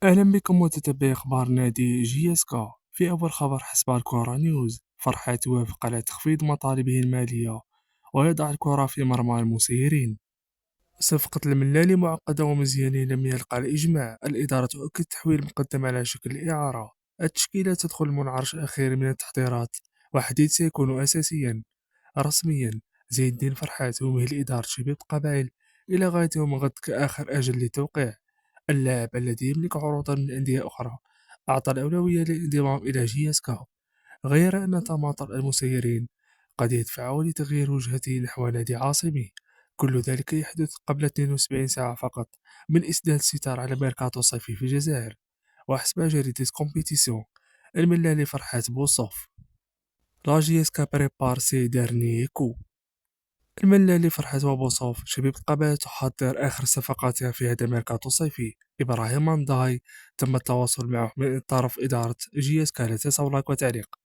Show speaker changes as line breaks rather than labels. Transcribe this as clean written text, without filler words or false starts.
أهلا بكم متتبعي أخبار نادي جياسكا. في أول خبر حسب الكورة نيوز، فرحات توافق على تخفيض مطالبه المالية ويضع الكرة في مرمى المسيرين. صفقة الملالي معقدة ومزياني لم يلقى الإجماع. الإدارة تؤكد تحويل مقدم على شكل إعارة. التشكيلة تدخل المنعرج الأخير من التحضيرات، وحديث سيكون أساسيا رسميا. زين الدين فرحات يمهل إدارة شبيبة قبائل إلى غاية يوم غد كآخر أجل للتوقيع. اللاعب الذي يملك عروضا من أندية أخرى أعطى الأولوية للانضمام إلى جياسكا، غير أن تماطل المسيرين قد يدفعه لتغيير وجهته نحو نادي عاصمي. كل ذلك يحدث قبل 72 ساعة فقط من إسدال الستار على ميركاتو الصيفي في الجزائر. وحسب جريدة كومبيتيسيون، الملالي فرحات بوصوف لا جياسكا بريبار سي دارني كو. الملالي فرحات وبوصوف شبيبة قبائل تحضر آخر صفقاتها في هذا الميركاتو الصيفي. إبراهيم منداي تم التواصل معه من طرف إدارة جياسكا. لا تنسوا لايك وتعليق.